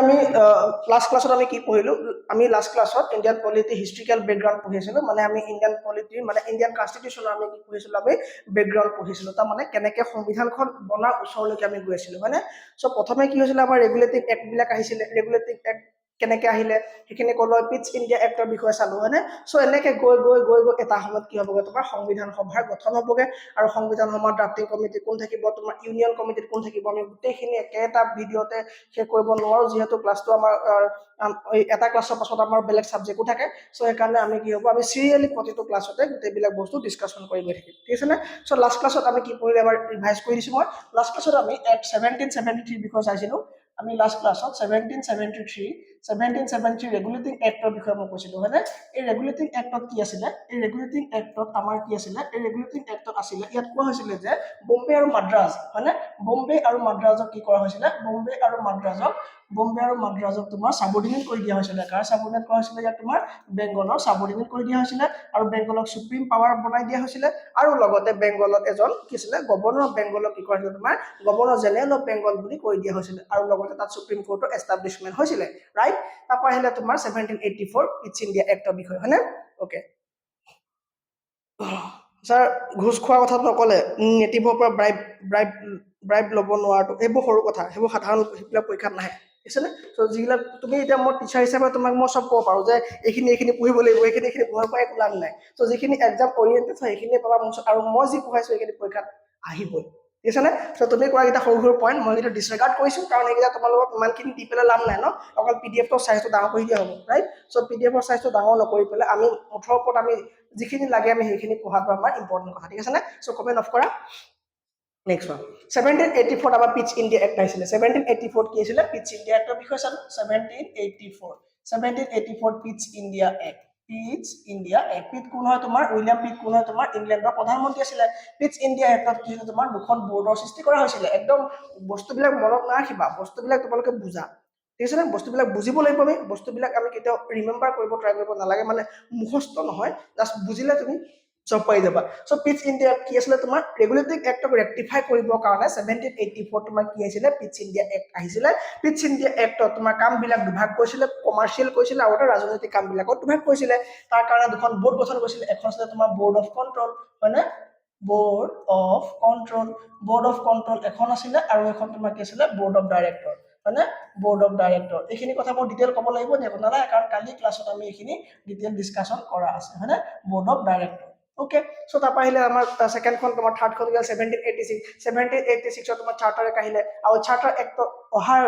আমি লাস্ট ক্লাছত আমি কি পঢ়িলো আমি লাস্ট ক্লাছত ইণ্ডিয়ান পলিটি হিষ্ট্ৰিকেল বেকগ্ৰাউণ্ড পঢ়িছিলো মানে আমি ইণ্ডিয়ান পলিটি মানে ইণ্ডিয়ান কনষ্টিটিউশ্যনৰ আমি কি পঢ়িছিলো আমি বেকগ্ৰাউণ্ড পঢ়িছিলো তাৰ মানে কেনেকৈ সংবিধানখন বনাৰ ওচৰলৈকে আমি গৈ আছিলো হয়নে সো প্ৰথমে কি হৈছিল আমাৰ ৰেগুলেটিভ এক্ট বিলাক আহিছিলে ৰেগুলেটিভ এক্ট কেনেকৈ আহিলে সেইখিনি ক'লো পিটছ ইণ্ডিয়া এক্টৰ বিষয়ে চালো হয়নে সো এনেকৈ গৈ গৈ গৈ গৈ এটা সময়ত কি হ'বগৈ তোমাৰ সংবিধান সভাৰ গঠন হ'বগৈ আৰু সংবিধান সভাৰ ড্ৰাফটিং কমিটি কোন থাকিব তোমাৰ ইউনিয়ন কমিটিত কোন থাকিব আমি গোটেইখিনি একেটা ভিডিঅ'তে শেষ কৰিব নোৱাৰো যিহেতু ক্লাছটো আমাৰ এটা ক্লাছৰ পাছত আমাৰ বেলেগ ছাবজেক্টো থাকে সো সেইকাৰণে আমি কি হ'ব আমি চিৰিয়েলি প্ৰতিটো ক্লাছতে গোটেইবিলাক বস্তু ডিছকাশ্যন কৰি গৈ থাকিম ঠিক আছে নে সো লাষ্ট ক্লাছত আমি কি পঢ়িলে এবাৰ ৰিভাইজ কৰি দিছোঁ মই লাষ্ট ক্লাছত আমি এক্ট 1773 বিষয়ে চাইছিলোঁ আমি লাষ্ট ক্লাছত 1773 ৰেগুলেটিং এক্টৰ বিষয়ে মই কৈছিলোঁ হয়নে এই ৰেগুলেটিং এক্টত কি আছিলে এই ৰেগুলেটিং এক্টত আমাৰ কি আছিলে এই ৰেগুলেটিং এক্টত আছিলে ইয়াত কোৱা হৈছিলে যে বম্বে আৰু মাদ্ৰাজ হয়নে বম্বে আৰু মাদ্ৰাজক কি কৰা হৈছিলে বম্বে আৰু মাদ্ৰাজক তোমাৰ সাবঅৰ্ডিনেট কৰি দিয়া হৈছিলে কাৰ সাবঅৰ্ডিনেট কৰা হৈছিলে ইয়াত তোমাৰ বেংগলৰ সাবঅৰ্ডিনেট কৰি দিয়া হৈছিলে আৰু বেংগলক সুপ্ৰিম পাৱাৰ বনাই দিয়া হৈছিলে আৰু লগতে বেংগলত এজন কি আছিলে গভৰ্ণৰ অফ বেংগলক কি কৰা হৈছিলে তোমাৰ গভৰ্ণৰ জেনেৰেল অফ বেংগল বুলি কৈ দিয়া হৈছিলে আৰু লগতে তাত সুপ্ৰিম কোৰ্টৰ এষ্টাব্লিছমেণ্ট হৈছিলে ৰাইট তাৰপৰা আহিলে তোমাৰ 1784 পিটছ ইণ্ডিয়া এক্টৰ বিষয় হয়নে ওকে স্যাৰ ঘুষ খোৱা কথা নকলে নেটিভৰ পৰা ব্ৰাইব ল'ব নোৱাৰাটো এইবোৰ সৰু কথা সেইবোৰ সাধাৰণ সেইবিলাক পৰীক্ষাত নাহে বুজিছেনে সো যিবিলাক তুমি এতিয়া মই টিচাৰ হিচাপে তোমাক মই সব ক'ব পাৰো যে এইখিনি পঢ়িব লাগিব এইখিনি পঢ়াৰ পৰা একো লাভ নাই সো যিখিনি এক্সাম অৰিয়েণ্টেড হয় সেইখিনি পাবা আৰু মই যি পঢ়াইছো এইখিনি পৰীক্ষাত আহিবই বুজিছেনে সো তুমি কোৱা এটা সৰু পইণ্ট মই এটা ডিসৰেগাৰ্ড কৰিছো কাৰণ এইকেইটা তোমালোকক ইমানখিনি দি পেলাই লাভ নাই ন অকল পিডিএফৰ সাইজটো ডাঙৰ কৰি দিয়া হ'ব ৰাইট সো পিডিএফৰ সাইজটো ডাঙৰ নকৰি পেলাই আমি মুঠৰ ওপৰত আমি যিখিনি লাগে আমি সেইখিনি পঢ়াটো আমাৰ ইম্পৰ্টেণ্ট কথা ঠিক আছে নে সো কমেণ্ট অফ কৰা নেক্সট ওয়ান 1784 আমাৰ পিটছ ইণ্ডিয়া এক্ট আহিছিলে 1784 কি আছিল পিটছ ইণ্ডিয়া এক্টৰ বিষয়ে চালো 1784 পিটছ ইণ্ডিয়া এক্ট পিট কোন হয় তোমাৰ উইলিয়াম পিট কোন হয় তোমাৰ ইংলেণ্ডৰ প্ৰধানমন্ত্ৰী আছিলে পিটছ ইণ্ডিয়া এক্টত কি হৈছিল তোমাৰ দুখন বৰ্ডৰ সৃষ্টি কৰা হৈছিলে একদম বস্তুবিলাক মনত নাৰাখিবা বস্তুবিলাক তোমালোকে বুজা ঠিক আছে নে বস্তুবিলাক বুজিব লাগিব আমি বস্তুবিলাক আমি কেতিয়াও ৰিমেম্বাৰ কৰিব ট্ৰাই কৰিব নালাগে মানে মুখস্থ নহয় জাষ্ট বুজিলে তুমি সব পাই যাবা সো পিটছ ইণ্ডিয়া কি আছিলে তোমাৰ ৰেগুলেটিং এক্টক ৰেক্টিফাই কৰিবৰ কাৰণে 1784 তোমাৰ কি আহিছিলে পিটছ ইণ্ডিয়া এক্ট আহিছিলে পিটছ ইণ্ডিয়া এক্টত তোমাৰ কামবিলাক দুভাগ কৰিছিলে কমাৰ্চিয়েল কৰিছিলে আৰু এটা ৰাজনৈতিক কামবিলাকত দুভাগ কৰিছিলে তাৰ কাৰণে দুখন বোৰ্ড গঠন কৰিছিলে এখন আছিলে তোমাৰ বোৰ্ড অফ কণ্ট্ৰল হয়নে বোৰ্ড অফ কণ্ট্ৰল এখন আছিলে আৰু এখন তোমাৰ কি আছিলে বোৰ্ড অফ ডাইৰেক্টৰ হয়নে বোৰ্ড অফ ডাইৰেক্টৰ এইখিনি কথা মই ডিটেইল ক'ব লাগিব নে নালাগে কাৰণ কালি ক্লাছত আমি এইখিনি ডিটেইল ডিসকাশন কৰা আছে হয়নে board of director okay so তাৰ আহিলে আমাৰ সেকেন্ড খন তোমাৰ থাৰ্ড খন গেল 1786 তোমাৰ চাৰ্টাৰ এক আহিলে আৰু চাৰ্টাৰ এক্ট অহাৰ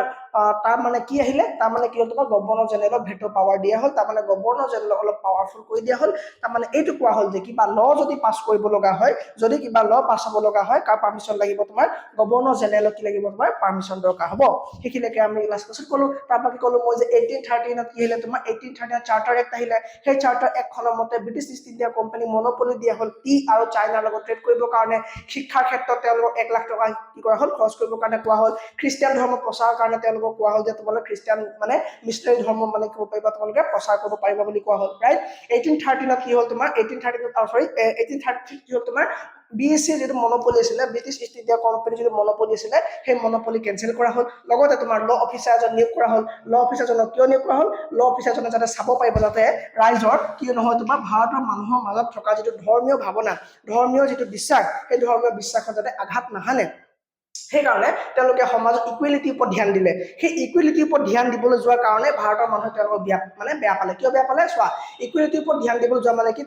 তাৰ মানে কি আহিলে তাৰ মানে কি হ'ল তোমাৰ গভৰ্ণৰ জেনেৰেলক ভেটো পাৱাৰ দিয়া হ'ল তাৰ মানে গভৰ্ণৰ জেনেৰেলক অলপ পাৱাৰফুল কৰি দিয়া হ'ল তাৰ মানে এইটো কোৱা হ'ল যে কিবা ল যদি পাছ কৰিব লগা হয় যদি কিবা ল পাছ হ'ব লগা হয় কাৰ পাৰমিশন লাগিব তোমাৰ গভৰ্ণৰ জেনেৰেলক কি লাগিব তোমাৰ পাৰমিশন দৰকাৰ হ'ব সেইখিনিকে আমি লাষ্ট ক্লাছত ক'লো তাৰপৰা কি ক'লো মই যে 1813 কি আহিলে তোমাৰ 1813 চাৰ্টাৰ এক্ট আহিলে সেই চাৰ্টাৰ এক্টখনৰ মতে British East India company monopoly দিয়া হ'ল টি আৰু চাইনাৰ লগত ট্ৰেড কৰিবৰ কাৰণে শিক্ষাৰ ক্ষেত্ৰত তেওঁলোকক 1 লাখ টকা কি কৰা হ'ল খৰচ কৰিবৰ কাৰণে কোৱা হ'ল খ্ৰীষ্টিয়ান ধৰ্ম প্ৰচাৰৰ কাৰণে তেওঁলোকক কোৱা হ'ল যে তোমালোকে খ্ৰীষ্টিয়ান মানে মিছনাৰী ধৰ্ম মানে কি পাৰিবা তোমালোকে প্ৰচাৰ কৰিব পাৰিবা বুলি কোৱা হ'ল ৰাইট 1813 কি হ'ল তোমাৰ 1830 কি হ'ল তোমাৰ বিএসসি যেটো মনোপলি আছিলে ব্ৰিটিছ ইষ্ট ইণ্ডিয়া কোম্পানী যেটো মনোপলি আছিলে সেই মনোপলি কেনসেল কৰা হ'ল লগতে তোমাৰ ল অফিচাৰ এজন নিয়োগ কৰা হ'ল ল অফিচাৰজনক কিয় নিয়োগ কৰা হ'ল ল অফিচাৰজনে যাতে চাব পাৰিব যাতে ৰাইজৰ কি নহয় তোমাৰ ভাৰতৰ মানুহৰ মাজত থকা যেটো ধৰ্মীয় ভাৱনা ধৰ্মীয় যেটো বিশ্বাস এই ধৰ্মীয় বিশ্বাসত যাতে আঘাত নাহানে সেইকাৰণে তেওঁলোকে সমাজত ইকুৱেলিটিৰ ওপৰত ধ্যান দিলে সেই ইকুৱেলিটিৰ ওপৰত ধ্যান দিবলৈ যোৱাৰ কাৰণে ভাৰতৰ মানুহে তেওঁলোকক বেয়া পালে কিয় বেয়া পালে চোৱা ইকুৱেলিটিৰ ওপৰত ধ্যান দিবলৈ যোৱা মানে কি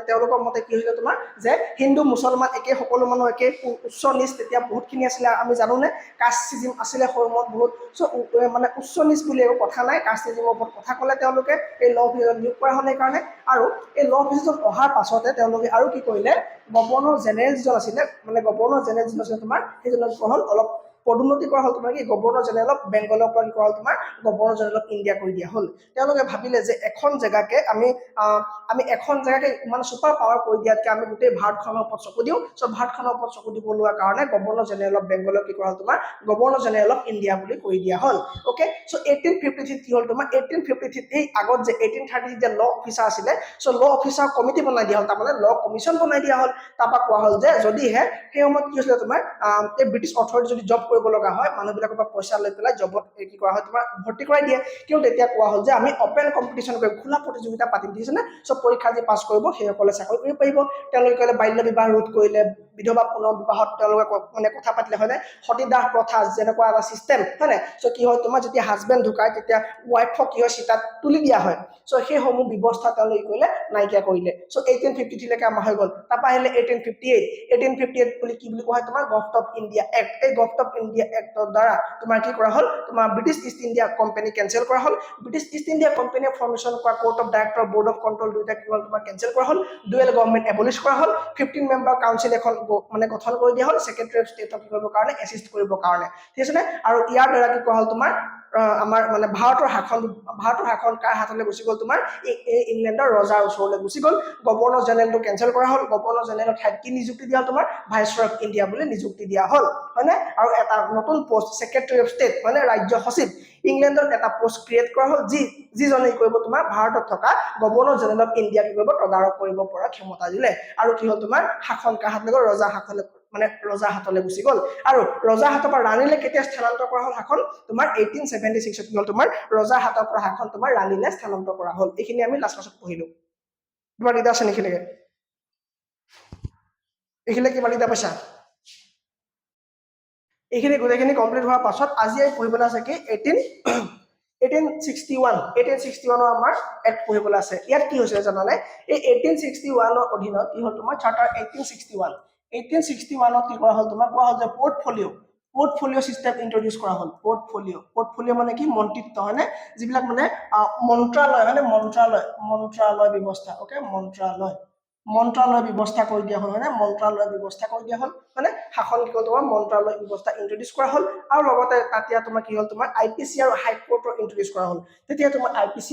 তেওঁলোকৰ মতে কি হৈছিল তোমাৰ যে হিন্দু মুছলমান একে সকলো মানুহ একে উচ্চ নিচ তেতিয়া বহুতখিনি আছিলে আমি জানো নে কাষ্টছিজম আছিলে সময়ত বহুত মানে উচ্চ নিচ বুলি একো কথা নাই কাষ্টছিজমৰ ওপৰত কথা ক'লে তেওঁলোকে এই ল অফিচাৰ নিয়োগ কৰা হ'ল কাৰণে আৰু এই ল অফিচাৰ অহাৰ পাছতে তেওঁলোকে আৰু কি কৰিলে গভৰ্ণৰ জেনেৰেল যিজন আছিলে মানে গভৰ্ণৰ জেনেৰেল যিজন আছিলে তোমাৰ সেইজনক কোৱা হ'ল অলপ পদোন্নতি কৰা হ'ল তোমাৰ কি গভৰ্ণৰ জেনেৰেল অফ বেংগলৰ পৰা কি কৰা হ'ল তোমাৰ গভৰ্ণৰ জেনেৰেল অফ ইণ্ডিয়া কৰি দিয়া হ'ল তেওঁলোকে ভাবিলে যে এখন জেগাকে আমি এখন জেগাকে ইমান সুপাৰ পাৱাৰ কৰি দিয়াতকে আমি গোটেই ভাৰতখনৰ ওপৰত চকু দিওঁ সো ভাৰতখনৰ ওপৰত চকু দিব লোৱাৰ কাৰণে গভৰ্ণৰ জেনেৰেল অফ বেংগলৰ কি কৰা হ'ল তোমাৰ গভৰ্ণৰ জেনেৰেল অফ ইণ্ডিয়া বুলি কৰি দিয়া হ'ল ওকে সো 1853 কি হ'ল তোমাৰ 1853 এই আগত যে 1830 যে ল অফিচাৰ আছিলে সো ল অফিচাৰ কমিটি বনাই দিয়া হ'ল তাৰমানে ল কমিশন বনাই দিয়া হ'ল তাৰপৰা কোৱা হ'ল যে যদিহে সেই সময়ত কি হৈছিলে তোমাৰ এই ব্ৰিটিছ অথৰিটি যদি জব কৰিব লগা হয় মানুহবিলাকৰ পৰা পইচা লৈ পেলাই জবত কি কৰা হয় তোমাৰ ভৰ্তি কৰাই দিয়ে কিন্তু তেতিয়া কোৱা হ'ল যে আমি অপেন কম্পিটিশ্যন কৰিম খোলা প্ৰতিযোগিতা পাতিম দিছেনে সব পৰীক্ষা যে পাছ কৰিব সেইসকলে চাকৰি কৰিব পাৰিব তেওঁলোকে ক'লে বাল্য বিবাহ ৰোধ কৰিলে বিধৱা পুনৰ বিবাহত তেওঁলোকে মানে কথা পাতিলে হয়নে সতীদাহ প্ৰথা যেনেকুৱা এটা চিষ্টেম হয়নে সো কি হয় তোমাৰ যেতিয়া হাজবেণ্ড ঢুকায় তেতিয়া ৱাইফক কি হয় চিতাত তুলি দিয়া হয় সো সেইসমূহ ব্যৱস্থা তেওঁলোকে কৰিলে নাইকিয়া কৰিলে সো 1853 লৈকে আমাৰ হৈ গ'ল তাৰপৰা আহিলে 1858 বুলি কি বুলি কোৱা হয় তোমাৰ গভৰ্ণমেণ্ট অফ ইণ্ডিয়া এক্ট এই গভৰ্ণমেণ্ট অফ ইণ্ডিয়া এক্টৰ দ্বাৰা তোমাৰ কি কৰা হ'ল তোমাৰ British East India company cancel কৰা হ'ল ব্ৰিটিছ ইষ্ট ইণ্ডিয়া কোম্পানীয়ে ফৰ্মেশ্যন কৰা court of director board of control দুইটা কি হ'ল তোমাৰ কেনচেল কৰা হ'ল ডুৱেল গভৰ্ণমেণ্ট এবলিছ কৰা হ'ল 15 মেম্বাৰ কাউন্সিল এখন মানে গঠন কৰি দিয়া হ'ল সেক্ৰেটাৰী অফ ষ্টেটক কি কৰিবৰ কাৰণে এছিষ্ট কৰিবৰ কাৰণে ঠিক আছে নে আৰু ইয়াৰ দ্বাৰা কি কৰা হ'ল তোমাৰ আমাৰ মানে ভাৰতৰ শাসন কাৰ হাতলৈ গুচি গ'ল তোমাৰ এই ইংলেণ্ডৰ ৰজাৰ ওচৰলৈ গুচি গ'ল গভৰ্ণৰ জেনেৰেলটো কেনচেল কৰা হ'ল গভৰ্ণৰ জেনেৰেলৰ ঠাইত কি নিযুক্তি দিয়া তোমাৰ ভাইসৰয় অফ ইণ্ডিয়া বুলি নিযুক্তি দিয়া হ'ল হয়নে আৰু এটা নতুন পোষ্ট সেক্ৰেটাৰী অফ ষ্টেট মানে ৰাজ্য সচিব ইংলেণ্ডৰ এটা পোষ্ট ক্ৰিয়েট কৰা হ'ল যিজনে কৰিব তোমাৰ ভাৰতত থকা গভৰ্ণৰ জেনেৰেল অফ ইণ্ডিয়া কি কৰিব তদাৰক কৰিব পৰা ক্ষমতা দিলে আৰু কি হ'ল তোমাৰ শাসন কাৰ হাতলৈ গ'ল ৰজা হাতলৈ মানে ৰজা হাতলৈ গুচি গ'ল আৰু ৰজা হাতৰ পৰা ৰাণীলৈ কেতিয়া স্থানান্তৰ কৰা হ'ল শাসন তোমাৰ 1876 কি হ'ল তোমাৰ ৰজা হাতৰ পৰা শাসন তোমাৰ ৰাণীলৈ স্থানান্তৰ কৰা হ'ল এইখিনি আমি লাষ্ট ক্লাছত পঢ়িলো তোমাৰ দিদা আছে নেকি লাগে এইখিনি কিমান দিদা পাইছা এইখিনি গোটেইখিনি কমপ্লিট হোৱাৰ পাছত আজি আমি পঢ়িবলৈ আছে কি 1861 আমাৰ এক্ট পঢ়িবলৈ আছে ইয়াত কি হৈছে জানানে এই 1861 অধীনত কি হ'ল তোমাৰ চাৰ্টাৰ 1861 কি কৰা হ'ল তোমাৰ কোৱা হ'ল যে পোৰ্টফলিঅ সিস্টেম ইন্ট্ৰোডিউস কৰা হ'ল পোৰ্টফলিঅ মানে কি মন্ত্ৰিত্ব হয়নে যিবিলাক মানে মন্ত্ৰালয় মানে মন্ত্ৰালয় ব্যৱস্থা ওকে মন্ত্ৰালয় ব্যৱস্থা কৰি দিয়া হ'ল মানে মন্ত্ৰালয় ব্যৱস্থা কৰি দিয়া হ'ল মানে শাসন কি হ'ল তোমাৰ মন্ত্ৰালয় ব্যৱস্থা ইন্ট্ৰোডিউস কৰা হ'ল আৰু লগতে তাতিয়া তোমাৰ কি হ'ল তোমাৰ আইপিসি আৰু হাই কোৰ্টৰ ইন্ট্ৰোডিউস কৰা হ'ল তেতিয়া তোমাৰ আইপিসি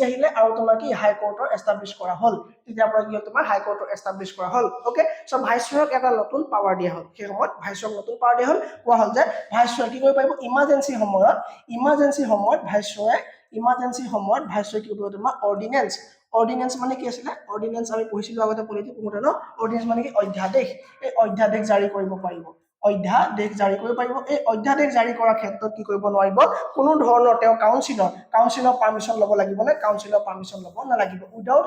আহিলে আৰু তোমাৰ কি হাই কোৰ্টৰ এস্টাবলিশ কৰা হ'ল তেতিয়া পৰা কি হ'ল তোমাৰ হাই কোৰ্টৰ এস্টাবলিশ কৰা হ'ল ওকে সো ভাইসৰয়ক এটা নতুন পাৱাৰ দিয়া হ'ল সেই সময়ত ভাইসৰয়ক নতুন পাৱাৰ দিয়া হ'ল কোৱা হ'ল যে ভাইসৰয় কি কৰিব পাৰিব ইমাৰ্জেন্সি সময়ত ভাইসৰয় কি কৰিব তোমাৰ অৰ্ডিনেন্স মানে কি আছিলে অৰ্ডিনেন্স আমি পঢ়িছিলো আগতে পলিটি পঢ়োতে ন অৰ্ডিনেন্স মানে কি অধ্যাদেশ এই অধ্যাদেশ জাৰি কৰিব পাৰিব এই অধ্যাদেশ জাৰি কৰাৰ ক্ষেত্ৰত কি কৰিব নোৱাৰিব কোনো ধৰণৰ তেওঁ কাউন্সিলৰ পাৰমিশন ল'ব লাগিব নে কাউন্সিলৰ পাৰমিশন ল'ব নালাগিব উইদাউট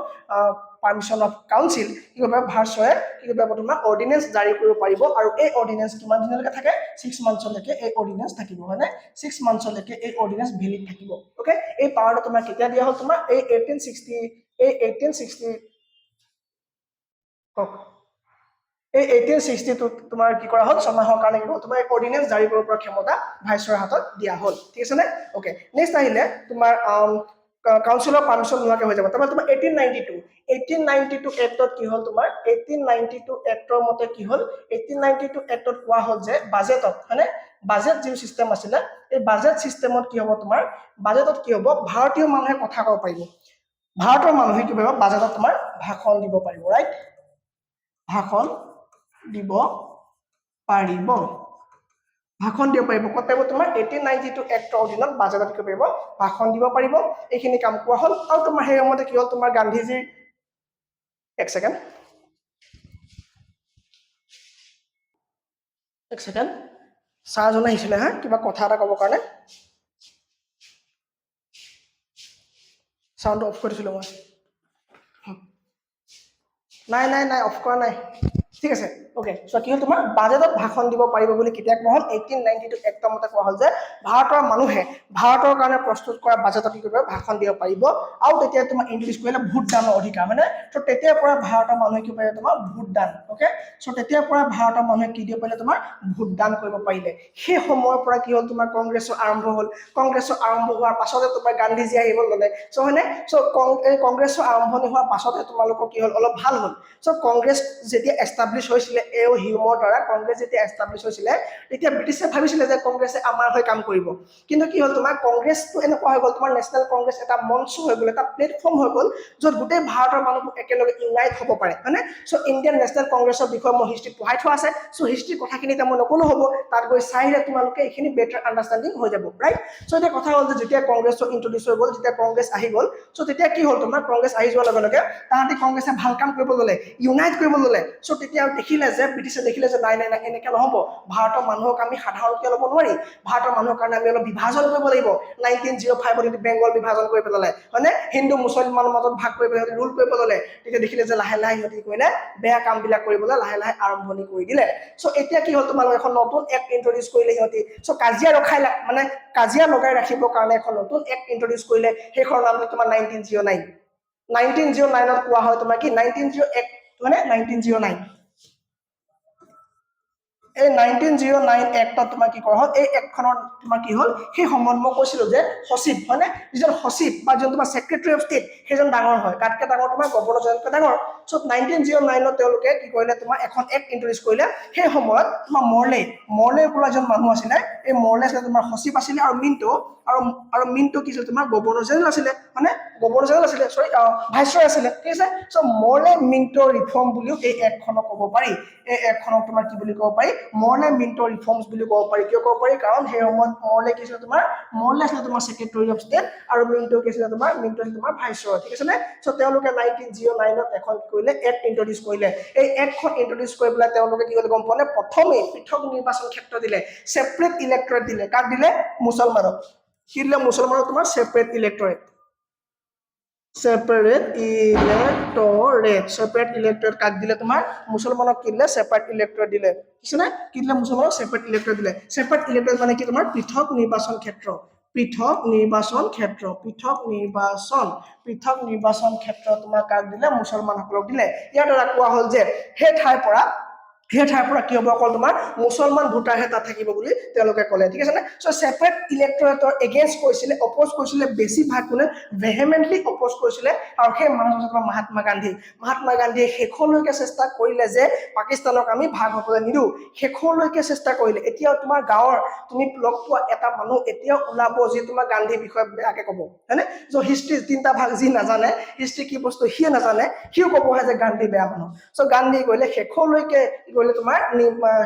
পাৰমিশন অফ কাউন্সিল কি কৰিব ভাইসৰয়ে কি কৰিব তোমাৰ অৰ্ডিনেন্স জাৰি কৰিব পাৰিব আৰু এই অৰ্ডিনেন্স কিমান দিনলৈকে থাকে 6 মান্থলৈকে এই অৰ্ডিনেন্স থাকিব হয়নে 6 মান্থলৈকে এই অৰ্ডিনেন্স ভেলিড থাকিব ওকে এই পাৱাৰটো তোমাৰ কেতিয়া দিয়া হ'ল তোমাৰ এই 1860 এই 1862 তোমাৰ কি কৰা হ'ল ছমাহৰ কাৰণে কি হ'ল তোমাৰ এই অৰ্ডিনেন্স জাৰি কৰিব পৰা ক্ষমতা ভাইসৰয়ৰ হাতত দিয়া হ'ল ঠিক আছে নে ওকে নেক্সট আহিলে তোমাৰ কাউন্সিলৰ পাৰমিশন নোহোৱাকৈ হৈ যাব তাৰপৰা তোমাৰ 1892 এক্টত কি হ'ল তোমাৰ 1892 এক্টৰ মতে কি হ'ল 1892 এক্টত কোৱা হ'ল যে বাজেটত মানে বাজেট যি সিস্টেম আছিলে এই বাজেট সিস্টেমত কি হ'ব তোমাৰ বাজেটত কি হ'ব ভাৰতীয় মানুহে কথা ক'ব পাৰিব ভাৰতৰ মানুহে কি পাৰিব বাজেটত তোমাৰ ভাষণ দিব পাৰিব ৰাইট ভাষণ দিব পাৰিব ক'ত পাৰিব তোমাৰ 1892 এক্টৰ অধীনত বাজেটত কি পাৰিব ভাষণ দিব পাৰিব এইখিনি কাম কৰা হ'ল আৰু তোমাৰ সেই সময়তে কি হ'ল তোমাৰ গান্ধীজীৰ এক ছেকেণ্ড ছাৰজন আহিছিলে হা কিবা কথা এটা ক'বৰ কাৰণে সাউন্ড অফ কৰি দিছিলোঁ মই নাই অফ কৰা নাই ঠিক আছে ওকে সো কি হ'ল তোমাৰ বাজেটত ভাষণ দিব পাৰিব বুলি কেতিয়া কোৱা হ'ল 1892 এক্টৰ মতে কোৱা হ'ল যে ভাৰতৰ মানুহে ভাৰতৰ কাৰণে প্ৰস্তুত কৰা বাজেটত কি কৰিব ভাষণ দিব পাৰিব আৰু তেতিয়া তোমাৰ ইংলিছ কৰিলে ভোট দানৰ অধিকাৰ হয়নে সো তেতিয়াৰ পৰা ভাৰতৰ মানুহে কি পাৰিব তোমাৰ ভোট দান ওকে সো তেতিয়াৰ পৰা ভাৰতৰ মানুহে কি দিব পাৰিলে তোমাৰ ভোট দান কৰিব পাৰিলে সেই সময়ৰ পৰা কি হ'ল তোমাৰ কংগ্ৰেছৰ আৰম্ভ হ'ল কংগ্ৰেছৰ আৰম্ভ হোৱাৰ পাছতে তোমাৰ গান্ধীজী আহিব ল'লে সো হয়নে সো কংগ্ৰেছৰ আৰম্ভণি হোৱাৰ পাছতে তোমালোকৰ কি হ'ল অলপ ভাল হ'ল সো কংগ্ৰেছ যেতিয়া এস্টাবলিশ হৈছিলে এও হিউমৰ দ্বাৰা কংগ্ৰেছ যেতিয়া এস্টাবলিশ হৈছিলে তেতিয়া ব্ৰিটিছে ভাবিছিলে যে কংগ্ৰেছে আমাৰ হৈ কাম কৰিব কিন্তু কি হ'ল তোমাৰ কংগ্ৰেছটো এনেকুৱা হৈ গ'ল তোমাৰ নেশ্যনেল কংগ্ৰেছ এটা মঞ্চ হৈ গ'ল এটা প্লেটফৰ্ম হৈ গ'ল য'ত গোটেই ভাৰতৰ মানুহবোৰ একেলগে ইউনাইট হ'ব পাৰে হয়নে সো ইণ্ডিয়ান নেশ্যনেল কংগ্ৰেছৰ বিষয়ে মই হিষ্ট্ৰীত পঢ়াই থোৱা আছে সো হিষ্ট্ৰীৰ কথাখিনি এতিয়া মই নকলো হ'ব তাত গৈ চাইলে তোমালোকে এইখিনি বেটাৰ আণ্ডাৰষ্টেণ্ডিং হৈ যাব ৰাইট সো এতিয়া কথা হ'ল যে যেতিয়া কংগ্ৰেছটো ইন্ট্ৰোডিউস হৈ গ'ল যেতিয়া কংগ্ৰেছ আহি গ'ল সো তেতিয়া কি হ'ল তোমাৰ কংগ্ৰেছ আহি যোৱাৰ লগে লগে তাহাঁতি কংগ্ৰেছে ভাল কাম কৰিব ল'লে ইউনাইট কৰিব ল'লে সো তেতিয়া তেতিয়া দেখিলে যে ব্ৰিটিছে দেখিলে যে নাই নাই নাই এনেকৈ নহ'ব ভাৰতৰ মানুহক আমি সাধাৰণকৈ ল'ব নোৱাৰি ভাৰতৰ মানুহৰ কাৰণে আমি অলপ বিভাজন কৰিব লাগিব 1905 বেংগল বিভাজন কৰি পেলালে হয়নে হিন্দু মুছলমানৰ মাজত ভাগ কৰি পেলাই ৰুল কৰিব ল'লে তেতিয়া দেখিলে যে লাহে লাহে সিহঁতি কৰিলে বেয়া কামবিলাক কৰিবলৈ লাহে লাহে আৰম্ভণি কৰি দিলে চ' এতিয়া কি হ'ল তোমালোকে এখন নতুন এক্ট ইন্ট্ৰডিউচ কৰিলে সিহঁতি চ' কাজিয়া ৰখাই মানে কাজিয়া লগাই ৰাখিবৰ কাৰণে এখন নতুন এক্ট ইন্ট্ৰডিউচ কৰিলে সেইখনৰ নামটো তোমাৰ 1909 1909ত কোৱা হয় তোমাৰ কি 1908 মানে 1909 এই 1909 এক্টত তোমাৰ কি কৰা হ'ল এই এক্টখনৰ তোমাৰ কি হ'ল সেই সময়ত মই কৈছিলো যে সচিব হয়নে যিজন সচিব বা যিজন তোমাৰ সেক্ৰেটাৰী অফ ষ্টেট সেইজন ডাঙৰ হয় কাটকে ডাঙৰ তোমাৰ গভৰ্ণৰ জনকে ডাঙৰ চ' 1909ত তেওঁলোকে কি কৰিলে তোমাৰ এখন এক্ট ইন্ট্ৰডিউচ কৰিলে সেই সময়ত তোমাৰ মৰলে বোলা এজন মানুহ আছিলে এই মৰলে আছিলে তোমাৰ সচিব আছিলে আৰু মিণ্টো কি আছিল তোমাৰ গভৰ্ণৰ জেনেৰেল আছিলে মানে গভৰ্ণৰ জেনেৰেল আছিলে সৰি ভাইচৰয় আছিলে ঠিক আছে চ' মৰলে মিণ্টো ৰিফৰ্ম বুলিও এই এক্টখনক ক'ব পাৰি এই এক্টখনক তোমাৰ কি বুলি ক'ব পাৰি মৰলে মিণ্টো ৰিফৰ্মছ বুলি ক'ব পাৰি কিয় ক'ব পাৰি কাৰণ সেই সময়ত মৰলে কি আছিল মৰলে আছিলে তোমাৰ সেক্ৰেটাৰী অফ ষ্টেট আৰু মিণ্টো কি আছিলে মিণ্টো তোমাৰ ভাইচৰয় ঠিক আছে নে চ' তেওঁলোকে 1909ত এখন কি কৰিলে এক্ট ইন্ট্ৰডিউচ কৰিলে এই এক্টখন ইন্ট্ৰডিউচ কৰি পেলাই তেওঁলোকে কি কৰিলে গম পোৱা নে প্ৰথমে পৃথক নিৰ্বাচন ক্ষেত্ৰ দিলে সেপাৰেট ইলেক্টৰেট দিলে কাক দিলে মুছলমানক কি দিলে মুছলমানক তোমাৰ সেপাৰেট ইলেক্টৰেট সেপাৰেট ইলেক্টৰেট কাক দিলে তোমাৰ মুছলমানক কি দিলে সেপাৰেট ইলেক্টৰেট দিলে ঠিক আছে কি দিলে মুছলমানক সেপাৰেট ইলেক্টৰেট দিলে সেপাৰেট ইলেক্টৰেট মানে কি তোমাৰ পৃথক নিৰ্বাচন ক্ষেত্ৰ তোমাৰ কাক দিলে মুছলমানসকলক দিলে ইয়াৰ দ্বাৰা কোৱা হ'ল যে সেই ঠাইৰ পৰা কি হ'ব অকল তোমাৰ মুছলমান ভোটাৰহে তাত থাকিব বুলি তেওঁলোকে ক'লে ঠিক আছে নে সো সেপাৰেট ইলেক্টৰেটৰ এগেইনষ্ট কৰিছিলে অপ'জ কৰিছিলে বেছিভাগ কোনে ভেহেমেন্টলি অপ'জ কৰিছিলে আৰু সেই মানুহজন তোমাৰ মহাত্মা গান্ধীয়ে শেষলৈকে চেষ্টা কৰিলে যে পাকিস্তানক আমি ভাগ হ'বলৈ নিদিওঁ শেষলৈকে চেষ্টা কৰিলে এতিয়াও তোমাৰ গাঁৱৰ তুমি লগ পোৱা এটা মানুহ এতিয়াও ওলাব যে তোমাৰ গান্ধীৰ বিষয়ে বেয়াকে ক'ব হয়নে চ' হিষ্ট্ৰী তিনিটা ভাগ যি নাজানে হিষ্ট্ৰী কি বস্তু সিয়ে নাজানে সিও ক'বহে যে গান্ধী বেয়া মানুহ চ' গান্ধী কৰিলে শেষলৈকে কৰিলে তোমাৰ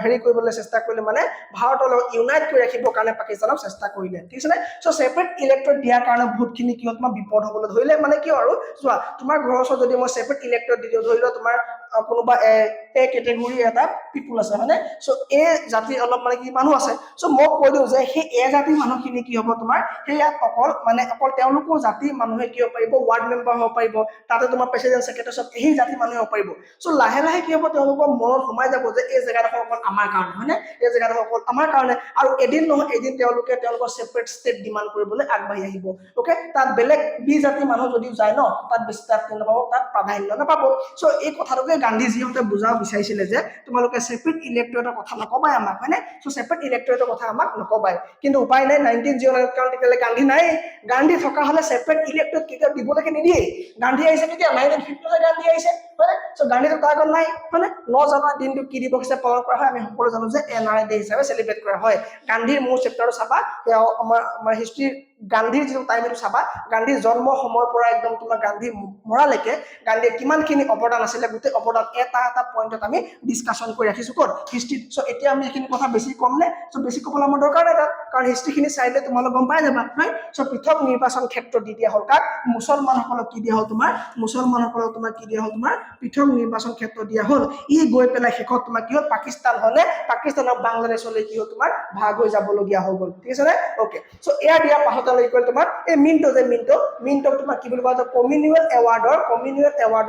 হেৰি কৰিবলৈ চেষ্টা কৰিলে মানে ভাৰতৰ লগত ইউনাইট কৰি ৰাখিবৰ কাৰণে পাকিস্তানক চেষ্টা কৰিলে ঠিক আছে নে চ' সেপাৰেট ইলেক্টৰেট দিয়াৰ কাৰণে বহুতখিনি কি হ'ল তোমাৰ বিপদ হ'বলৈ ধৰিলে মানে কি আৰু চোৱা তোমাৰ ঘৰৰ ওচৰত যদি মই সেপাৰেট ইলেক্টৰেট দি দিওঁ ধৰি লোৱা তোমাৰ কোনোবা এ কেটেগৰী এটা পিপুল আছে হয়নে চ' এ জাতিৰ অলপ মানে কি মানুহ আছে চ' মই কৈ দিওঁ যে সেই এ জাতিৰ মানুহখিনি কি হ'ব তোমাৰ সেয়া অকল তেওঁলোকৰ জাতিৰ মানুহে কি হ'ব পাৰিব ৱাৰ্ড মেম্বাৰ হ'ব পাৰিব তাতে তোমাৰ প্ৰেচিডেণ্ট ছেক্ৰেটাৰী চব সেই জাতিৰ মানুহে হ'ব পাৰিব চ' লাহে লাহে কি হ'ব তেওঁলোকৰ মনত সোমাই যাব যে এই জেগাডোখৰ অকল আমাৰ কাৰণে হয়নে এই জেগাডোখৰ অকল আমাৰ কাৰণে আৰু এদিন নহয় এদিন তেওঁলোকে তেওঁলোকৰ সেপাৰেট ষ্টেট ডিমাণ্ড কৰিবলৈ আগবাঢ়ি আহিব ওকে তাত বেলেগ বি জাতিৰ মানুহ যদিও যায় ন তাত বেছি তাত নাপাব তাত প্ৰাধান্য নাপাব চ' এই কথাটোকে গান্ধীজীহঁতে বুজাব বিচাৰিছিলে যে তোমালোকে সেপাৰেট ইলেক্টৰেটৰ কথা নকবাই আমাক হয়নে চ' সেপাৰেট ইলেক্টৰেটৰ কথা আমাক নকবাই কিন্তু উপায় নাই 1909 কাৰণ তেতিয়ালে গান্ধী নাই গান্ধী থকা হলে সেপাৰেট ইলেক্টৰেট কেতিয়াও দিবলৈকে নিদিয়ে গান্ধী আহিছে কেতিয়া 1950 গান্ধী আহিছে হয়নে চ' গান্ধীটো তাৰ আগত নাই হয়নে 9 জানুৱাৰী দিনটো কি দিৱস হিচাপে পালন কৰা হয় আমি সকলো জানো যে এনআৰআই ডে হিচাপে চেলিব্ৰেট কৰা হয় গান্ধীৰ মূল চেপ্টাৰটো চাবা আমাৰ হিষ্ট্ৰী গান্ধীৰ যিটো টাইম এইটো চাবা গান্ধীৰ জন্ম সময়ৰ পৰা একদম তোমাৰ গান্ধী মৰালৈকে গান্ধীৰ কিমানখিনি অৱদান আছিলে গোটেই অৱদান এটা এটা পইণ্টত আমি ডিছকাশ্যন কৰি ৰাখিছো ক'ত হিষ্ট্ৰীত চ' এতিয়া আমি এইখিনি কথা বেছি কম নে চ' বেছি ক'বলৈ আমাৰ দৰকাৰ নাই তাত কাৰণ হিষ্ট্ৰীখিনি চাইলে তোমালোক গম পাই যাবা হয় চ' পৃথক নিৰ্বাচন ক্ষেত্ৰ দি দিয়া হ'ল কাক মুছলমানসকলক কি দিয়া হ'ল তোমাৰ কি দিয়া হ'ল তোমাৰ পৃথক নিৰ্বাচন ক্ষেত্ৰ দিয়া হ'ল ই গৈ পেলাই শেষত তোমাৰ কি হ'ল পাকিস্তান হ'লে পাকিস্তানৰ বাংলাদেশলৈ কি হ'ল তোমাৰ ভাগ হৈ যাবলগীয়া হৈ গ'ল ঠিক আছে নে ওকে চ' এয়া দিয়া পাছতে লৈ গ'ল তোমাৰ এই মিণ্টক তোমাৰ কি বুলি কোৱা হয় কমিউনেল এৱাৰ্ডৰ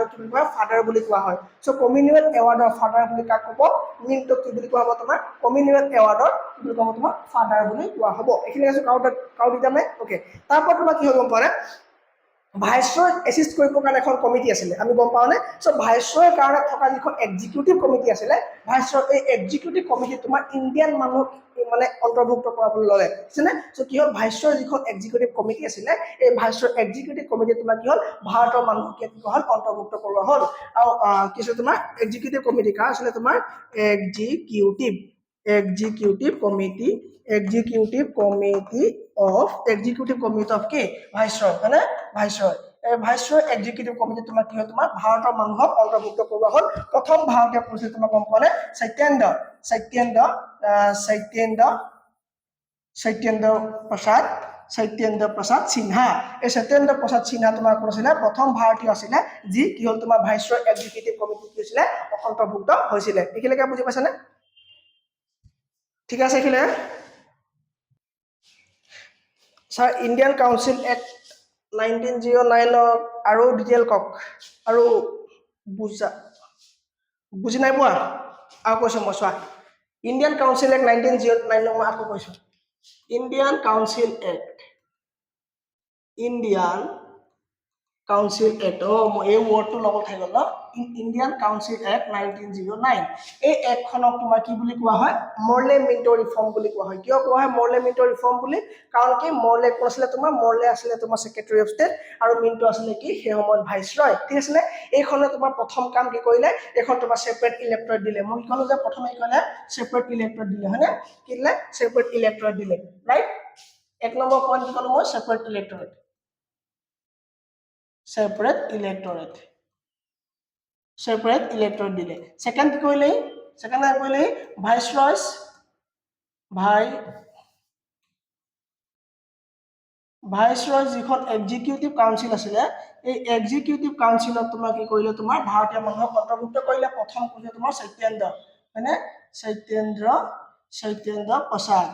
কি বুলি কোৱা ফাদাৰ বুলি কোৱা হয় চ' কমিউনেল এৱাৰ্ডৰ ফাদাৰ বুলি কাক ক'ব মিণ্টক কি বুলি কোৱা হ'ব তোমাৰ কমিউনেল এৱাৰ্ডৰ কি বুলি কোৱা হ'ব তোমাৰ ফাদাৰ বুলি কোৱা হ'ব এইখিনি আছে কাউণ্ট দিতা নে ওকে তাৰপৰা তোমাৰ কি হ'ল গম পোৱা নে ভাইচৰয় এছিষ্ট কৰিবৰ কাৰণে এখন কমিটি আছিলে আমি গম পাওঁ নে চ' ভাইচৰয়ৰ কাৰণে থকা যিখন এক্সিকিউটিভ কমিটি আছিলে ভাইচৰয় এই এক্সিকিউটিভ কমিটি তোমাৰ ইণ্ডিয়ান মানুহ মানে অন্তৰ্ভুক্ত কৰাবলৈ ল'লে বুজিছেনে চ' কি হ'ল ভাইচৰয় যিখন এক্সিকিউটিভ কমিটি আছিলে এই ভাইচৰয় এক্সিকিউটিভ কমিটি তোমাৰ কি হ'ল ভাৰতৰ মানুহকে কি হ'ল অন্তৰ্ভুক্ত কৰোৱা হ'ল আৰু কি আছিল তোমাৰ এক্সিকিউটিভ কমিটি কাৰ আছিলে তোমাৰ এক্সিকিউটিভ কমিটি অফ কি ভাইচৰয় হয়নে ভাইচৰয় এক্সিকিউটিভ কমিটি তোমাৰ কি হ'ল তোমাৰ ভাৰতৰ মানুহক অন্তৰ্ভুক্ত কৰোৱা হ'ল প্ৰথম ভাৰতীয় পুৰুষ তোমাৰ গম পোৱা নে সত্যেন্দ্ৰ প্ৰসাদ সত্যেন্দ্ৰ প্ৰসাদ সিনহা এই সত্যেন্দ্ৰ প্ৰসাদ সিনহা তোমাৰ কোন আছিল প্ৰথম ভাৰতীয় আছিল যি কি হল তোমাৰ ভাইসৰয় এক্সিকিউটিভ কমিটি কি হৈছিল অন্তৰ্ভুক্ত হৈছিল এখিলৈকে বুজি পাইছানে ঠিক আছে এখিলে স্যাৰ ইন্ডিয়ান কাউন্সিল এক্ট 1909 আৰু ডিটেইল কক আৰু বুজি নাই পোৱা আৰু কৈছো মই চোৱা ইন্ডিয়ান কাউন্সিল এক্ট 1909 মই আকৌ কৈছো Indian council act Indian council act এই ওয়ার্ডটো লগত থাকি গল ইন্ডিয়ান কাউন্সিল এক্ট 1909 এই এক্টখনক তোমাৰ কি বুলি কোৱা হয় মৰলে মিন্টো ৰিফৰ্ম বুলি কোৱা হয় কিয় কোৱা হয় মৰলে মিন্টো ৰিফৰ্ম বুলি কাৰণ কি মৰলে কোন আছিল তোমাৰ মৰলে আছিল তোমাৰ সেক্ৰেটাৰি অফ ষ্টেট আৰু মিন্টো আছিল কি সেই সময়ত ভাইসৰয় ঠিক আছে নে এইখনে তোমাৰ প্ৰথম কাম কি কৰিলে এখন তোমাৰ সেপাৰেট ইলেক্টৰেট দিলে মই কি কলো যে প্ৰথমে কলে সেপাৰেট ইলেক্টৰেট দিলে হয়নে কি দিলে সেপাৰেট ইলেক্টৰেট দিলে ৰাইট এক নম্বৰ পইণ্ট কি কলো মই separate ইলেক্টৰেট separate electorate dile second ki koile second কি koile viceroys যিখন এক্সিকিউটিভ কাউন্সিল আছিল এই এক্সিকিউটিভ কাউন্সিলত তোমাৰ কি কৰিলে তোমাৰ ভাৰতীয় মানুহক অন্তৰ্ভুক্ত কৰিলে প্ৰথম কোনে তোমাৰ সত্যেন্দ্ৰ মানে সত্যেন্দ্ৰ প্ৰসাদ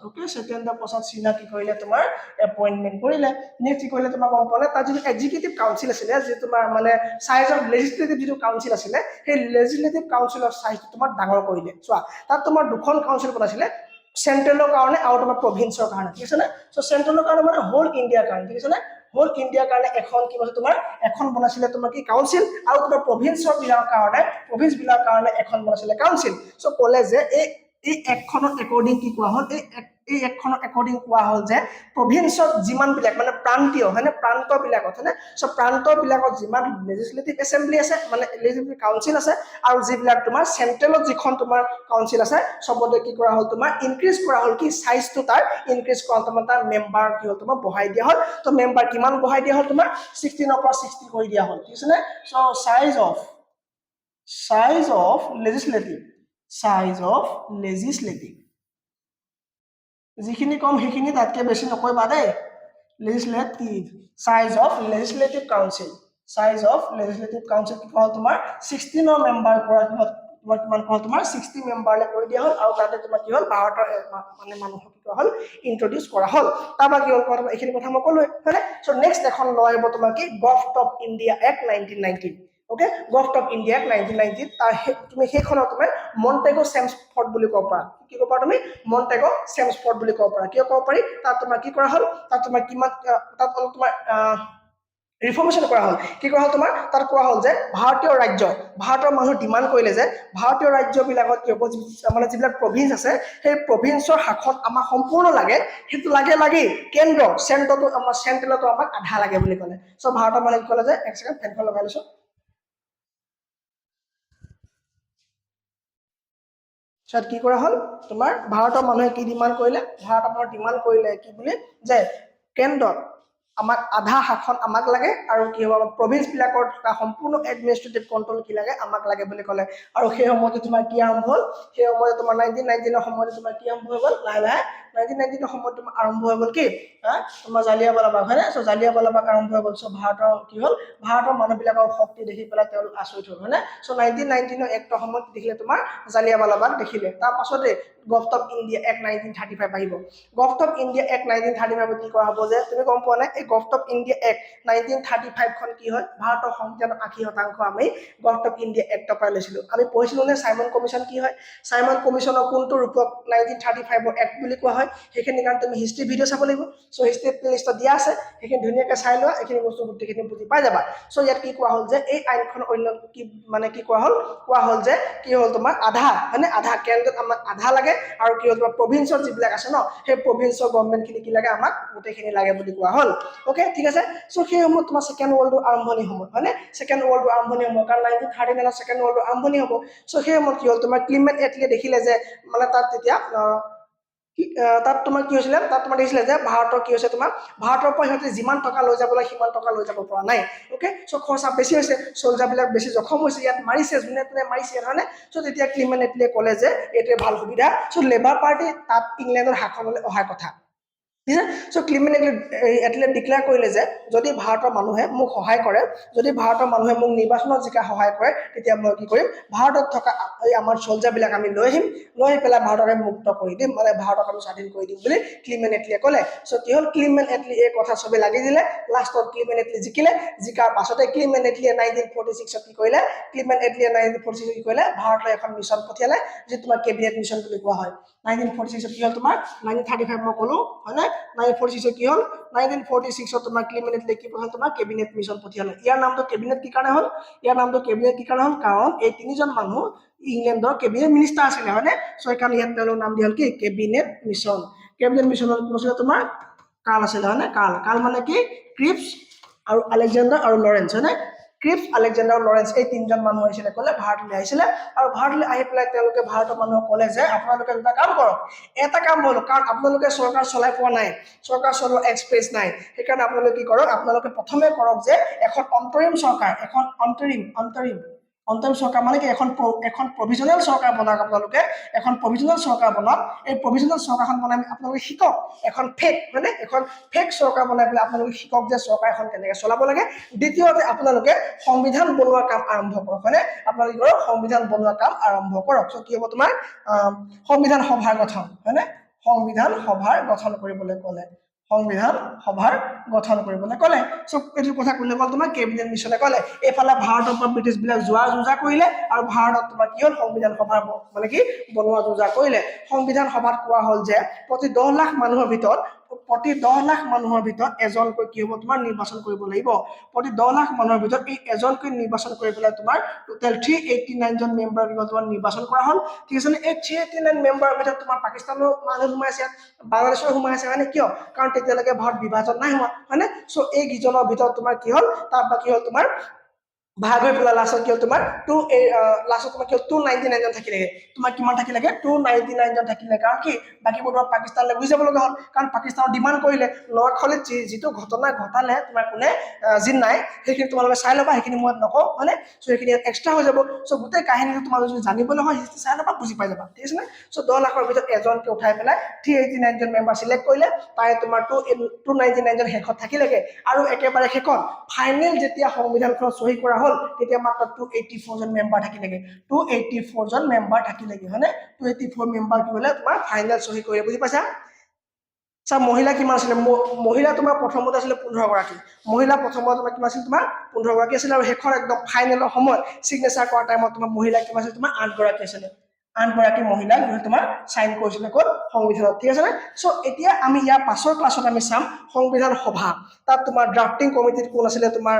ওকে সত্যেন্দ্ৰ প্ৰসাদ সিনহা কি কৰিলে তোমাৰ এপয়েন্টমেন্ট কৰিলে নেক্সট কি কৰিলে তোমাৰ গম পালে তাৰ যিটো এক্সিকিউটিভ কাউন্সিল আছিল যে তোমাৰ মানে সাইজ অফ লেজিসলেটিভ যিটো কাউন্সিল আছিল সেই লেজিসলেটিভ কাউন্সিলৰ সাইজটো তোমাৰ ডাঙৰ কৰিলে চোৱা তাত তোমাৰ দুখন কাউন্সিল বনাইছিলে সেন্ট্ৰেলৰ কাৰণে আৰু তোমাৰ প্ৰভিন্সৰ কাৰণে ঠিক আছে না সো সেন্ট্ৰেলৰ কাৰণে মানে হোল ইন্ডিয়াৰ কাৰণে ঠিক আছে না হোল ইন্ডিয়াৰ কাৰণে এখন কি বনাইছে তোমাৰ এখন বনাইছিলে তোমাৰ কি কাউন্সিল আৰু তোমাৰ প্ৰভিন্সৰ বিলাকৰ কাৰণে এখন বনাইছিলে কাউন্সিল সো ক'লে যে এই একখনৰ একৰ্ডিং কি কোৱা হল এই একখনৰ একৰ্ডিং কোৱা হল যে প্ৰভিন্সত যিমান বিলাক মানে প্ৰান্তীয় হয়নে প্ৰান্ত বিলাকত হয়নে সো প্ৰান্ত বিলাকত যিমান লেজিসলেটিভ এসেম্বলি আছে মানে লেজিসলেটিভ কাউন্সিল আছে আৰু যিবিলাক তোমাৰ সেন্ট্ৰেলত যিখন তোমাৰ কাউন্সিল আছে সবতে কি কৰা হল তোমাৰ ইনক্ৰিজ কৰা হল কি সাইজটো তাৰ ইনক্ৰিজ কৰা তোমাৰ তাৰ মেম্বাৰ কি হল তোমাৰ বঢ়াই দিয়া হল তো মেম্বাৰ কিমান বঢ়াই দিয়া হল তোমাৰ 16 পৰা 60 কৰি দিয়া হল ঠিক আছে নে সো সাইজ অফ legislative যিখিনি কম সেইখিনি তাতকে বেছি নকইবা দেই legislative size of legislative council কি কল তোমাৰ 16 মেম্বাৰ পৰা তোমাৰ কিমান কল তোমাৰ 60 মেম্বাৰলে কৰি দিয়া হল আৰু তাতে তোমাৰ কি হল ভাৰতৰ মানে মানুহক কি হল ইন্ট্ৰোডিউস কৰা হল তাবা কি হল তোমাৰ এইখিনি কথা মই কলোৱে হয়নে সো নেক্সট এখন ল আহিব তোমাৰ কি government of India act 1919 okay government of India act 1919 তাৰ তুমি সেইখনক তুমি মন্টেগো চেমছফৰ্ড বুলি ক'ব পাৰা কি ক'ব পাৰা তুমি মন্টেগো চেমছফৰ্ড বুলি ক'ব পাৰা কিয় ক'ব পাৰি তাত তোমাৰ কি কৰা হল তাত তোমাৰ কিমান তাত তোমাৰ ৰিফৰ্মেশন কৰা হল কি কৰা হল তোমাৰ তাত কোৱা হল যে ভাৰতীয় মানুহ ডিমান্ড কৰিলে যে ভাৰতীয় ৰাজ্যবিলাকত কি হ'ব মানে যিবিলাক প্ৰভিন্স আছে সেই প্ৰভিন্সৰ শাসন আমাক সম্পূৰ্ণ লাগে সেইটো লাগে চেন্ট্ৰেলতো আমাক আধা লাগে বুলি ক'লে সো ভাৰতৰ মানুহে কি ক'লে যে এক সেকেন্ড ফেনখন লগাই লৈছো সত কি কৰা হল তোমাৰ ভাৰতৰ মানুহে কি ডিমান্ড কৰিলে কি বুলি যে কেন্দ্ৰত আমাক আধা শাসন আমাক লাগে আৰু কি হ'ব প্ৰভিন্স বিলাকৰ থকা সম্পূৰ্ণ এডমিনিষ্ট্ৰেটিভ কন্ট্ৰোল কি লাগে আমাক লাগে বুলি ক'লে আৰু সেই সময়তে তোমাৰ কি আৰম্ভ হল সেই সময়তে তোমাৰ 1919 ৰ সময়তে তোমাৰ কি আৰম্ভ হৈ গল লাহে 1919 ৰ সময়ত তোমাৰ আৰম্ভ হৈ গল কি তোমাৰ জালিয়াৱালা বাগ হয়নে সো জালিয়াৱালা বাগ আৰম্ভ হৈ গল সো ভাৰতৰ কি হল ভাৰতৰ মানুহবিলাকৰ শক্তি দেখি পেলাই তেওঁলোক আচৰিত হ'ল হয়নে সো 1919 ৰ এক্টৰ সময়ত দেখিলে তোমাৰ জালিয়াৱালা বাগ দেখিলে তাৰ পাছতে গভৰ্ণমেন্ট অফ ইন্ডিয়া এক্ট 1935 আহিব গভৰ্ণমেন্ট অফ ইন্ডিয়া এক্ট 1935 কি কৰা হ'ব যে তুমি গম পোৱা নাই এই গভৰ্ণমেন্ট অফ ইন্ডিয়া এক্ট 1935 খন কি হয় ভাৰতৰ সংবিধানৰ 80% আমি গভৰ্ণমেন্ট অফ ইন্ডিয়া এক্টৰ পৰা লৈছিলো আমি পঢ়িছিলো নে সাইমন কমিশন কি হয় সাইমন কমিশনৰ কোনটো ৰূপক 1935 ৰ এক্ট বুলি কোৱা হয় সেইখিনি কাৰণ তুমি হিষ্ট্ৰি ভিডিও চাব লাগিব সো হিষ্ট্ৰি প্লেলিষ্টত দিয়া আছে সেইখিনি ধুনীয়াকৈ চাই লোৱা এইখিনি বস্তু গোটেইখিনি বুজি পাই যাবা সো ইয়াত কি কোৱা হল যে এই আইনখন অন্য কি মানে কি কোৱা হল যে কি হল তোমাৰ আধা মানে আধা কেন্দ্ৰত আমাক আধা লাগে আৰু কি হল তোমাৰ প্ৰভিন্সৰ যিবিলাক আছে ন সেই প্ৰভিন্সৰ গভৰ্ণমেন্ট খিনি কি লাগে আমাক গোটেইখিনি লাগে বুলি কোৱা হল ওকে ঠিক আছে সো সেই সময়ত তোমাৰ সেকেন্ড ওয়াৰ্ল্ড আৰম্ভণি হ'ব হয়নে সেকেন্ড ওয়াৰ্ল্ড আৰম্ভণি হ'ব কাৰণ 1939 ত সেকেন্ড ওয়াৰ্ল্ড আৰম্ভণি হ'ব সো সেই সময়ত কি হল তোমাৰ ক্লিমেট এটলিয়ে দেখিলে যে মানে তাত তেতিয়া তাত তোমাৰ কি হৈছিল তাত তোমাৰ দেখিছিলে যে ভাৰতৰ কি হৈছে তোমাৰ ভাৰতৰ পৰা সিহঁতে যিমান টকা লৈ যাব লাগে সিমান টকা লৈ যাব পৰা নাই ওকে সো খৰচা বেছি হৈছে সোলজাৰ বিলাক বেছি জখম হৈছে ইয়াত মাৰিছে যোনে মাৰিছে হয়নে সো তেতিয়া ক্লিমেট এটলিয়ে ক'লে যে এইটোৱে ভাল সুবিধা সো লেবাৰ পাৰ্টি তাত ইংলেণ্ডৰ শাসনলৈ অহাৰ কথা ঠিক আছে সো ক্লিমেট এটলে ডিক্লেয়াৰ কৰিলে যে যদি ভাৰতৰ মানুহে মোক সহায় কৰে যদি ভাৰতৰ মানুহে মোক নিৰ্বাচনত জিকা সহায় কৰে তেতিয়া মই কি কৰিম ভাৰতত থকা এই আমাৰ সোলজাৰবিলাক আমি লৈ আহিম লৈ পেলাই ভাৰতক আমি মুক্ত কৰি দিম মানে ভাৰতক আমি স্বাধীন কৰি দিম বুলি ক্লিমেট এটলিয়ে ক'লে সো কি হ'ল ক্লিমেট এটলি এই কথা সবে লাগি দিলে লাষ্টত ক্লিমেট এটলি জিকিলে জিকাৰ পাছতে ক্লিমেট এটলিয়ে 1946 কি কৰিলে ক্লিমেট এটলিয়ে 1946 কি কৰিলে ভাৰতলৈ এখন মিছন পঠিয়ালে যে তোমাৰ কেবিনেট মিছন বুলি কোৱা হয় 1946 কি হ'ল তোমাৰ 1935 মই ক'লো হয় না 1946 কি হ'ল 1946 তোমাৰ ক্লিমেট এটলি কি হ'ল তোমাৰ কেবিনেট মিছন পঠিয়ালে ইয়াৰ নামটো কেবিনেট কি কাৰণে হ'ল ইয়াৰ নামটো কেবিনেট কি কাৰণে হ'ল কাৰণ এই তিনিজন মানুহ ইংলেণ্ডৰ কেবিনেট মিনিষ্টাৰ আছিলে হয় না সো এইকাৰণে ইয়াত তেওঁলোকৰ নাম দিয়া হ'ল কি কেবিনেট মিছনৰ কোন আছিলে তোমাৰ কাল আছিলে হয় না কাল মানে কি ক্ৰিপছ আৰু আলেকজাণ্ডাৰ আৰু লৰেন্স হয় না ক্ৰিপছ আলেকজাণ্ডাৰ লৰেন্স এই তিনিজন মানুহ আহিছিলে ক'লে ভাৰতলৈ আহিছিলে আৰু ভাৰতলৈ আহি পেলাই তেওঁলোকে ভাৰতৰ মানুহক ক'লে যে আপোনালোকে এটা কাম কৰক এটা কাম হ'ল কাৰণ আপোনালোকে চৰকাৰ চলাই পোৱা নাই চৰকাৰ চলোৱা এক্সপেৰিয়েন্স নাই সেইকাৰণে আপোনালোকে কি কৰক আপোনালোকে প্ৰথমে কৰক যে এখন অন্তৰিম চৰকাৰ এখন অন্তৰিম চৰকাৰ মানে কি এখন প্ৰভিজনেল চৰকাৰ বনাওক আপোনালোকে এখন প্ৰভিজনেল চৰকাৰ বনাওক এই প্ৰভিজনেল চৰকাৰখন বনাই আপোনালোকে শিকক এখন ফেক মানে এখন ফেক চৰকাৰ বনাই পেলাই আপোনালোকে শিকক যে চৰকাৰ এখন কেনেকৈ চলাব লাগে দ্বিতীয়তে আপোনালোকে সংবিধান বনোৱা কাম আৰম্ভ কৰক হয়নে আপোনালোকে কৰক সংবিধান বনোৱা কাম আৰম্ভ কৰক সো কি হ'ব তোমাৰ সংবিধান সভাৰ গঠন হয়নে সংবিধান সভাৰ গঠন কৰিবলৈ ক'লে সংবিধান সভাৰ গঠন কৰিবলৈ ক'লে সো এইটো কথা কোনে ক'লে তোমাৰ কেবিনেট মিছনে ক'লে এইফালে ভাৰতৰ পৰা ব্ৰিটিছ বিলাক যোৱা যোজা কৰিলে আৰু ভাৰতত তোমাৰ কি হ'ল সংবিধান সভাৰ মানে কি বনোৱা যোজা কৰিলে সংবিধান সভাত কোৱা হ'ল যে প্ৰতি 10 লাখ মানুহৰ ভিতৰত এজনকৈ কি হ'ব তোমাৰ নিৰ্বাচন কৰিব লাগিব প্ৰতি 10 লাখ মানুহৰ ভিতৰত এই এজনকৈ নিৰ্বাচন কৰি পেলাই তোমাৰ টোটেল 389 জন মেম্বাৰ তোমাৰ নিৰ্বাচন কৰা হ'ল ঠিক আছে এই 389 মেম্বাৰৰ ভিতৰত তোমাৰ পাকিস্তানৰ মানুহ সোমাই আছে বাংলাদেশৰ সোমাই আছে মানে কিয় কাৰণ তেতিয়ালৈকে ভাৰত বিভাজন নাই হোৱা হয়নে সো এই গিজনৰ ভিতৰত তোমাৰ কি হ'ল তাৰ বাকি হ'ল তোমাৰ ভাগ হৈ পেলাই লাষ্টত কি হ'ল তোমাৰ লাষ্টত তোমাৰ কি হ'ল 299 জন থাকিলেগে তোমাৰ কিমান থাকিলেগে 299 জন থাকিলে কাৰণ কি বাকিবোৰ তোমাৰ পাকিস্তানলৈ গুচি যাব লগা হ'ল কাৰণ পাকিস্তানৰ ডিমাণ্ড কৰিলে নৰ্থখলিত যিটো ঘটনা ঘটালে তোমাৰ কোনে জিন্নাই সেইখিনি তোমালোকে চাই ল'বা সেইখিনি মই নকওঁ হয়নে সো সেইখিনি এক্সট্ৰা হৈ যাব সো গোটেই কাহিনীটো তোমালোকে যদি জানিবলৈ হয় হিষ্ট্ৰী চাই ল'বা বুজি পাই যাবা ঠিক আছে নে সো 10 লাখৰ ভিতৰত এজনকে উঠাই পেলাই 389 জন মেম্বাৰ সিলেক্ট কৰিলে তাই তোমাৰ 299 জন শেষত থাকিলেগে আৰু একেবাৰে শেষত ফাইনেল যেতিয়া সংবিধানখন সহি কৰা হ'ল তেতিয়া মাত্ৰ 284 জন মেম্বাৰ থাকিলেগে 284 জন মেম্বাৰ থাকিলেগে হয়নে 284 মেম্বাৰ কি হ'লে তোমাৰ ফাইনেল সহি কৰিলে বুজি পাইছা সব মহিলা কিমান আছিল মহিলা তোমাৰ প্ৰথমতে আছিল 15 গৰাকী মহিলা প্ৰথমতে তোমাৰ কিমান আছিল তোমাৰ 15 গৰাকী আছিল আৰু শেষৰ একদম ফাইনেলৰ সময় সিগনেচাৰ কৰা টাইমত তোমাৰ মহিলা কিমান আছিল তোমাৰ 8 গৰাকী আছিল 8 গৰাকী মহিলা তোমাৰ সাইন কৰিছিল কোন সংবিধানত ঠিক আছে না সো এতিয়া আমি ইয়াৰ পাছৰ ক্লাছত আমি চাম সংবিধান সভা তাত তোমাৰ ড্ৰাফটিং কমিটিত কোন আছিল তোমাৰ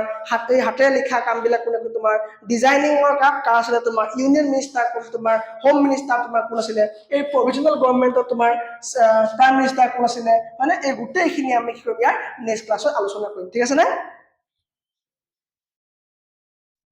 হাতে লিখা কামবিলাক কোন তোমাৰ ডিজাইনিংৰ কাম কাৰ আছিল তোমাৰ ইউনিয়ন মিনিষ্টাৰ কোন তোমাৰ হোম মিনিষ্টাৰ তোমাৰ কোন আছিল এই প্ৰভিজনেল গভৰ্ণমেণ্টত তোমাৰ প্ৰাইম মিনিষ্টাৰ কোন আছিল মানে এই গোটেইখিনি আমি কি কৰিম ইয়াৰ নেক্সট ক্লাছত আলোচনা কৰিম ঠিক আছে না